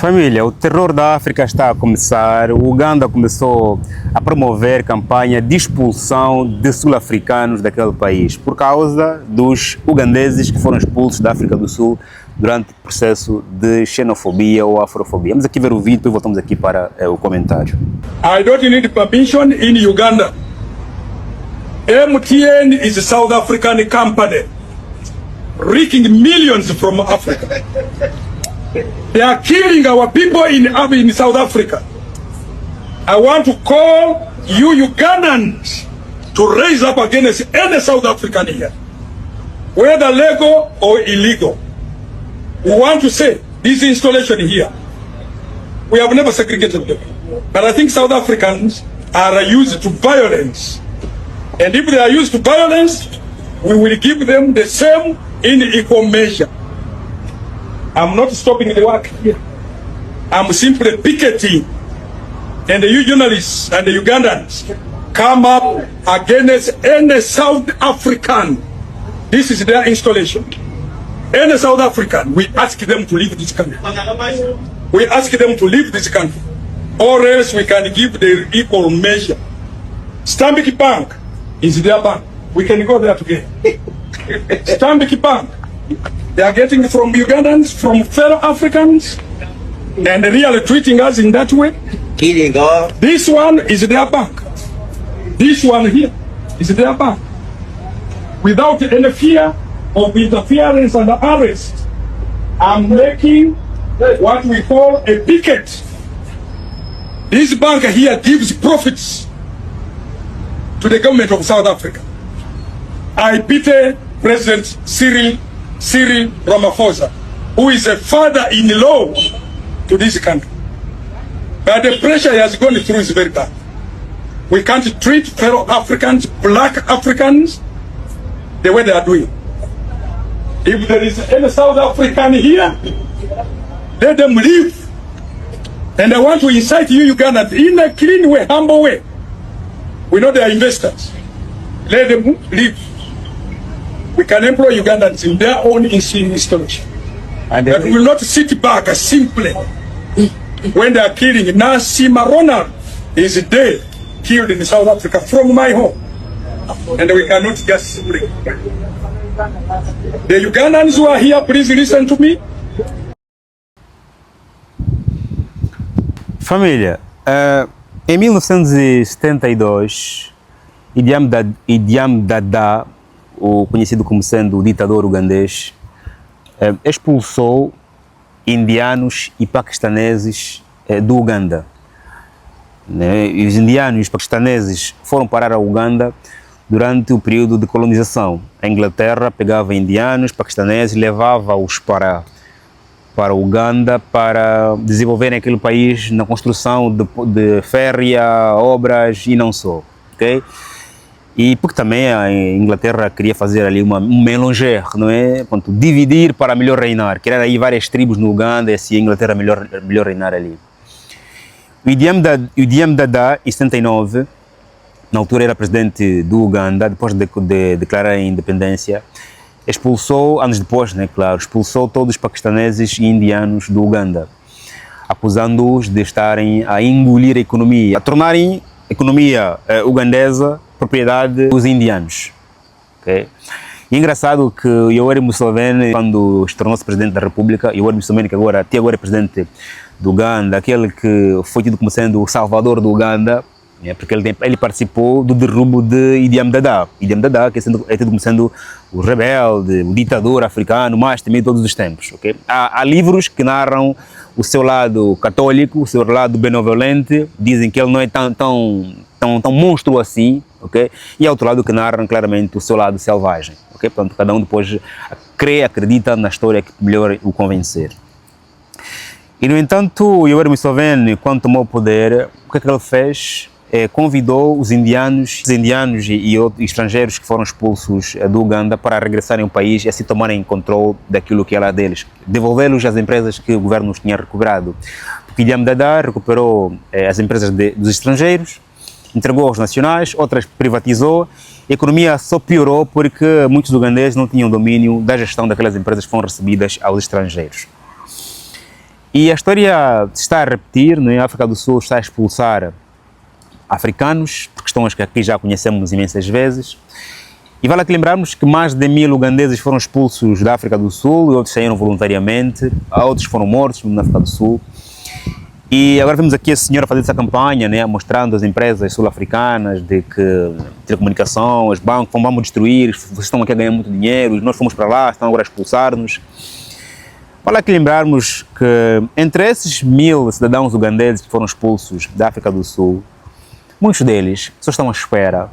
Família, o terror da África está a começar. O Uganda começou a promover campanha de expulsão de sul-africanos daquele país por causa dos ugandeses que foram expulsos da África do Sul durante o processo de xenofobia ou afrofobia. Vamos aqui ver o vídeo e depois voltamos aqui para o comentário. I don't need permission in Uganda. MTN is a South African company, reeking millions from Africa. They are killing our people in South Africa. I want to call you Ugandans to raise up against any South African here, whether legal or illegal. We want to say this installation here, we have never segregated them. But I think South Africans are used to violence. And if they are used to violence, we will give them the same in equal measure. I'm not stopping the work here. I'm simply picketing. And you journalists and the Ugandans come up against any South African. This is their installation. Any South African, we ask them to leave this country. We ask them to leave this country. Or else we can give the equal measure. Stanbic Bank is their bank. We can go there together. Stanbic Bank. They are getting from Ugandans, from fellow Africans, and really treating us in that way. Killing all. This one is their bank. This one here is their bank. Without any fear of interference and arrest, I'm making what we call a picket. This bank here gives profits to the government of South Africa. I pity President Cyril Ramaphosa, who is a father-in-law to this country. But the pressure he has gone through is very bad. We can't treat fellow Africans, black Africans, the way they are doing. If there is any South African here, let them leave. And I want to incite you Ugandans in a clean way, humble way. We know they are investors. Let them leave. We can employ Ugandans in their own installation. But we will not sit back simply when they are killing. Nasima Ronald is dead, killed in South Africa from my home. And we cannot just simply. The Ugandans who are here, please listen to me. Família, em 1972, Idi Amin Dada, o conhecido como sendo o ditador ugandês, expulsou indianos e paquistaneses do Uganda. E os indianos e os paquistaneses foram parar a Uganda durante o período de colonização. A Inglaterra pegava indianos, paquistaneses, levava-os para o Uganda para desenvolverem aquele país na construção de férrea, obras e não só. Okay? E porque também a Inglaterra queria fazer ali um mélanger, não é? Ponto, dividir para melhor reinar, criar aí várias tribos no Uganda e assim a Inglaterra melhor reinar ali. O Idi Amin Dada, em 79, na altura era presidente do Uganda, depois de declarar a independência, expulsou, anos depois, né, claro, expulsou todos os paquistaneses e indianos do Uganda, acusando-os de estarem a engolir a economia, a tornarem a economia ugandesa propriedade dos indianos. Okay? E é engraçado que Yoweri Museveni, quando tornou-se presidente da República, Yoweri Museveni, que até agora é presidente do Uganda, aquele que foi tido como sendo o salvador do Uganda, porque ele participou do derrubo de Idi Amin Dada. Idi Amin Dada, que é tido como sendo o rebelde, o ditador africano, mais também de todos os tempos. Okay? Há livros que narram o seu lado católico, o seu lado benevolente, dizem que ele não é tão monstro assim, okay? E há outro lado que narram claramente o seu lado selvagem. Okay? Portanto, cada um depois acredita na história que melhor o convencer. E, no entanto, o Yoweri Museveni, quando tomou o poder, o que é que ele fez? Convidou os indianos e estrangeiros que foram expulsos do Uganda para regressarem ao país e assim tomarem controle daquilo que era deles, devolvê-los às empresas que o governo os tinha recuperado. Porque Idi Amin Dada recuperou as empresas dos estrangeiros, entregou aos nacionais, outras privatizou, a economia só piorou porque muitos ugandeses não tinham domínio da gestão daquelas empresas que foram recebidas aos estrangeiros. E a história se está a repetir, não é? A África do Sul está a expulsar africanos, por questões que aqui já conhecemos imensas vezes. E vale aqui lembrarmos que mais de 1000 ugandeses foram expulsos da África do Sul, e outros saíram voluntariamente, outros foram mortos na África do Sul. E agora vemos aqui a senhora fazer essa campanha, né, mostrando as empresas sul-africanas de que telecomunicação, os bancos, vamos destruir, vocês estão aqui a ganhar muito dinheiro, nós fomos para lá, estão agora a expulsar-nos. Vale aqui lembrarmos que entre esses 1000 cidadãos ugandeses que foram expulsos da África do Sul, muitos deles só estão à espera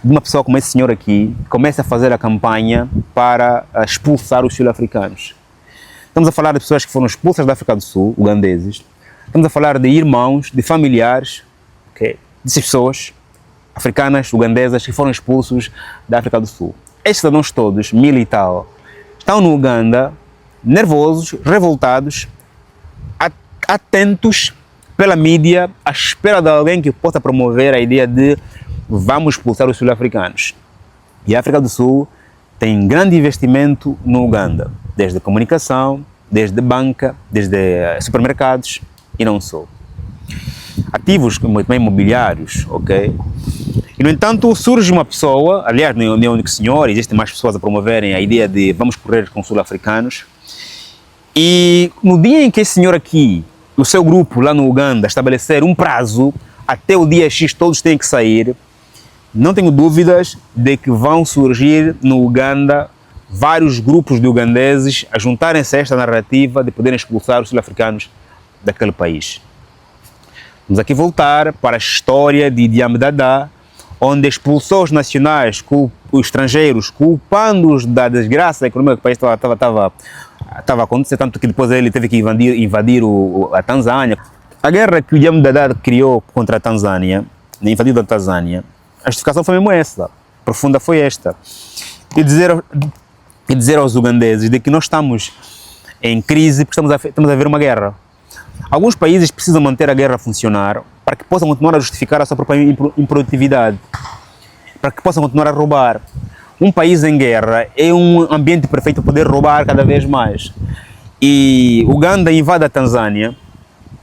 de uma pessoa como esse senhor aqui que comece a fazer a campanha para expulsar os sul-africanos. Estamos a falar de pessoas que foram expulsas da África do Sul, ugandeses. Estamos a falar de irmãos, de familiares, okay, dessas pessoas africanas, ugandesas, que foram expulsos da África do Sul. Estes cidadãos todos, 1000 e tal, estão no Uganda, nervosos, revoltados, atentos pela mídia, à espera de alguém que possa promover a ideia de vamos expulsar os sul-africanos. E a África do Sul tem grande investimento no Uganda, desde comunicação, desde banca, desde supermercados e não só. Ativos como também imobiliários, ok? E no entanto surge uma pessoa, aliás não é o único senhor, existem mais pessoas a promoverem a ideia de vamos correr com sul-africanos. E no dia em que esse senhor aqui, o seu grupo lá no Uganda, estabelecer um prazo, até o dia X todos têm que sair, não tenho dúvidas de que vão surgir no Uganda vários grupos de ugandeses a juntarem-se a esta narrativa de poderem expulsar os sul-africanos daquele país. Vamos aqui voltar para a história de Idi Amin Dada, onde expulsou os nacionais, os estrangeiros, culpando-os da desgraça econômica que o país estava acontecendo, tanto que depois ele teve que invadir a Tanzânia. A guerra que o Idi Amin Dada criou contra a Tanzânia, invadindo a Tanzânia, a justificação foi mesmo essa, profunda foi esta. E dizer aos ugandeses de que nós estamos em crise porque estamos a ver uma guerra. Alguns países precisam manter a guerra a funcionar para que possam continuar a justificar a sua própria improdutividade, para que possam continuar a roubar. Um país em guerra é um ambiente perfeito para poder roubar cada vez mais. E Uganda invade a Tanzânia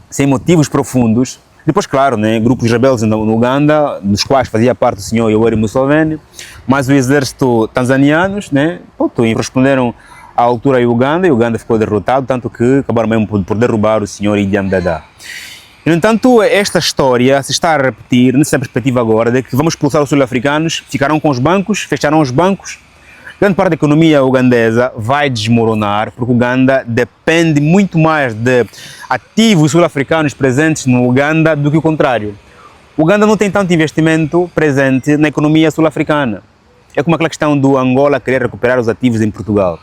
sem motivos profundos. Depois, claro, né, grupos rebeldes no Uganda, dos quais fazia parte o senhor Yoweri Museveni, mas o exército tanzanianos, né, responderam à altura a Uganda, e Uganda ficou derrotado, tanto que acabaram mesmo por derrubar o senhor Idi Amin Dada. No entanto, esta história se está a repetir nessa perspectiva agora de que vamos expulsar os sul-africanos, ficarão com os bancos, fecharam os bancos. Grande parte da economia ugandesa vai desmoronar, porque Uganda depende muito mais de ativos sul-africanos presentes no Uganda do que o contrário. Uganda não tem tanto investimento presente na economia sul-africana. É como aquela questão do Angola querer recuperar os ativos em Portugal.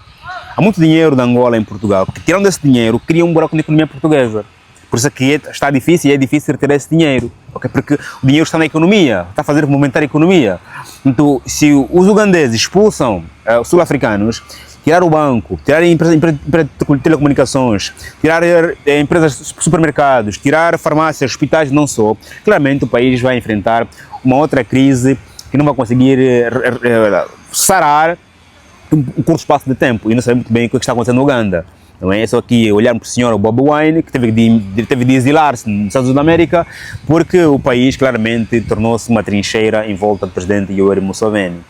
Há muito dinheiro da Angola em Portugal, que tirando esse dinheiro, cria um buraco na economia portuguesa. Por isso é que está difícil e é difícil retirar esse dinheiro, okay? Porque o dinheiro está na economia, está a fazer movimentar a economia. Então, se os ugandeses expulsam os sul-africanos, tirar o banco, tirar empresas de telecomunicações, tirar empresas de supermercados, tirar farmácias, hospitais, não só, claramente o país vai enfrentar uma outra crise que não vai conseguir sarar um curto espaço de tempo. E não sabemos muito bem o que está acontecendo no Uganda. Não é só aqui olharmos para o senhor Bobi Wine, que teve de exilar-se nos Estados Unidos da América, porque o país claramente tornou-se uma trincheira em volta do presidente Yoweri Museveni.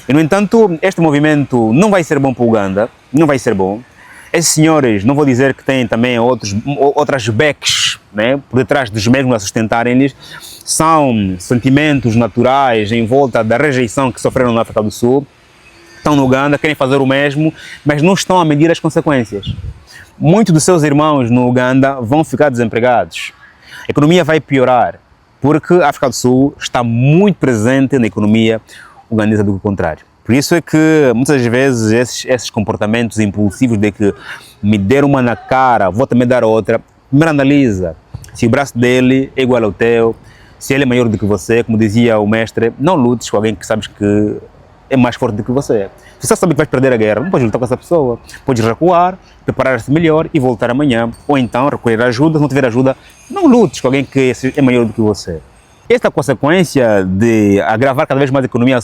E, no entanto, este movimento não vai ser bom para o Uganda, não vai ser bom. Esses senhores, não vou dizer que têm também outras backs, né, por detrás dos mesmos a sustentarem-lhes, são sentimentos naturais em volta da rejeição que sofreram na África do Sul. Estão no Uganda, querem fazer o mesmo, mas não estão a medir as consequências. Muitos dos seus irmãos no Uganda vão ficar desempregados. A economia vai piorar, porque a África do Sul está muito presente na economia ugandesa do que o contrário. Por isso é que, muitas vezes, esses comportamentos impulsivos de que me deram uma na cara, vou também dar outra, primeiro analisa se o braço dele é igual ao teu, se ele é maior do que você, como dizia o mestre, não lutes com alguém que sabes que é mais forte do que você. Se você sabe que vais perder a guerra, não podes lutar com essa pessoa. Podes recuar, preparar-se melhor e voltar amanhã. Ou então recolher ajuda, se não tiver ajuda, não lutes com alguém que é maior do que você. Esta consequência de agravar cada vez mais a economia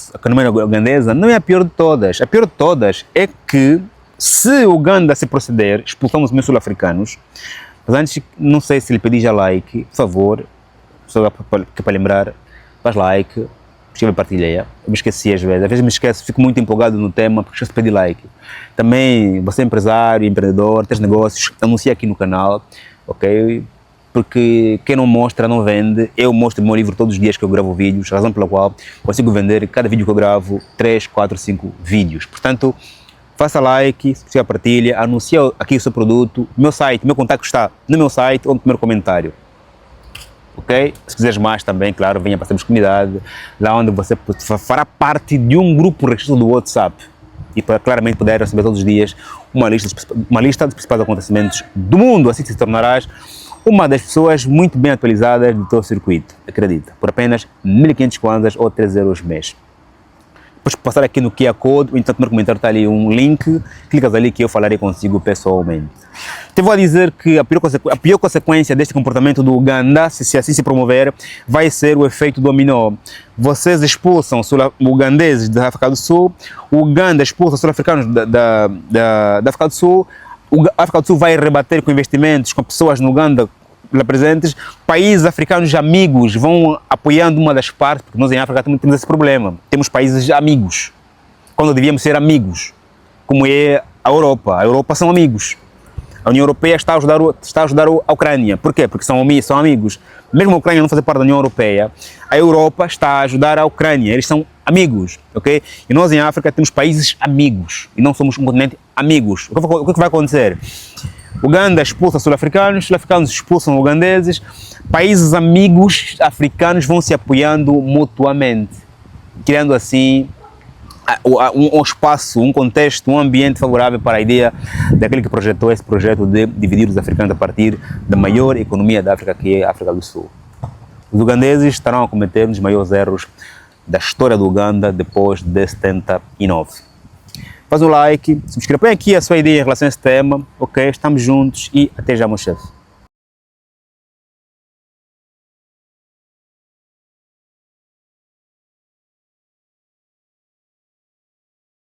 ugandesa não é a pior de todas. A pior de todas é que, se Uganda se proceder, expulsamos os sul-africanos, Mas antes, não sei se lhe pedi já like, por favor, só para lembrar, faz like, escreve e partilha. Eu me esqueci às vezes me esqueço, fico muito empolgado no tema, porque esqueço de pedir like. Também, você é empresário, empreendedor, tens negócios, anuncia aqui no canal, ok? Porque quem não mostra não vende. Eu mostro o meu livro todos os dias que eu gravo vídeos, razão pela qual consigo vender cada vídeo que eu gravo 3, 4, 5 vídeos. Portanto, faça like, se partilha, anuncia aqui o seu produto. Meu site, meu contato está no meu site ou no primeiro comentário. Ok? Se quiseres mais também, claro, venha para a comunidade, lá onde você fará parte de um grupo restrito do WhatsApp e para claramente poder receber todos os dias uma lista dos principais acontecimentos do mundo. Assim se tornarás uma das pessoas muito bem atualizadas do teu circuito, acredita, por apenas 1.500 kwanzas ou 3 euros mês. Depois passar aqui no QR Code, ou então no primeiro comentário está ali um link, clicas ali que eu falarei consigo pessoalmente. Te vou dizer que a pior consequência deste comportamento do Uganda, se assim se promover, vai ser o efeito dominó. Vocês expulsam os ugandeses da África do Sul, o Uganda expulsa os sul-africanos da África do Sul, a África do Sul vai rebater com investimentos, com pessoas no Uganda lá presentes, países africanos amigos vão apoiando uma das partes, porque nós em África também temos esse problema, temos países amigos, quando devíamos ser amigos, como é a Europa são amigos. A União Europeia está a ajudar a Ucrânia. Por quê? Porque são amigos. Mesmo a Ucrânia não fazer parte da União Europeia, a Europa está a ajudar a Ucrânia. Eles são amigos, ok? E nós em África temos países amigos e não somos um continente amigos. O que vai acontecer? Uganda expulsa sul-africanos expulsam ugandeses, países amigos africanos vão se apoiando mutuamente, criando assim um espaço, um contexto, um ambiente favorável para a ideia daquele que projetou esse projeto de dividir os africanos a partir da maior economia da África, que é a África do Sul. Os ugandeses estarão a cometer um dos maiores erros da história do Uganda depois de 79. Faz um like, subscreva, põe aqui a sua ideia em relação a esse tema, ok? Estamos juntos e até já, meu chefe.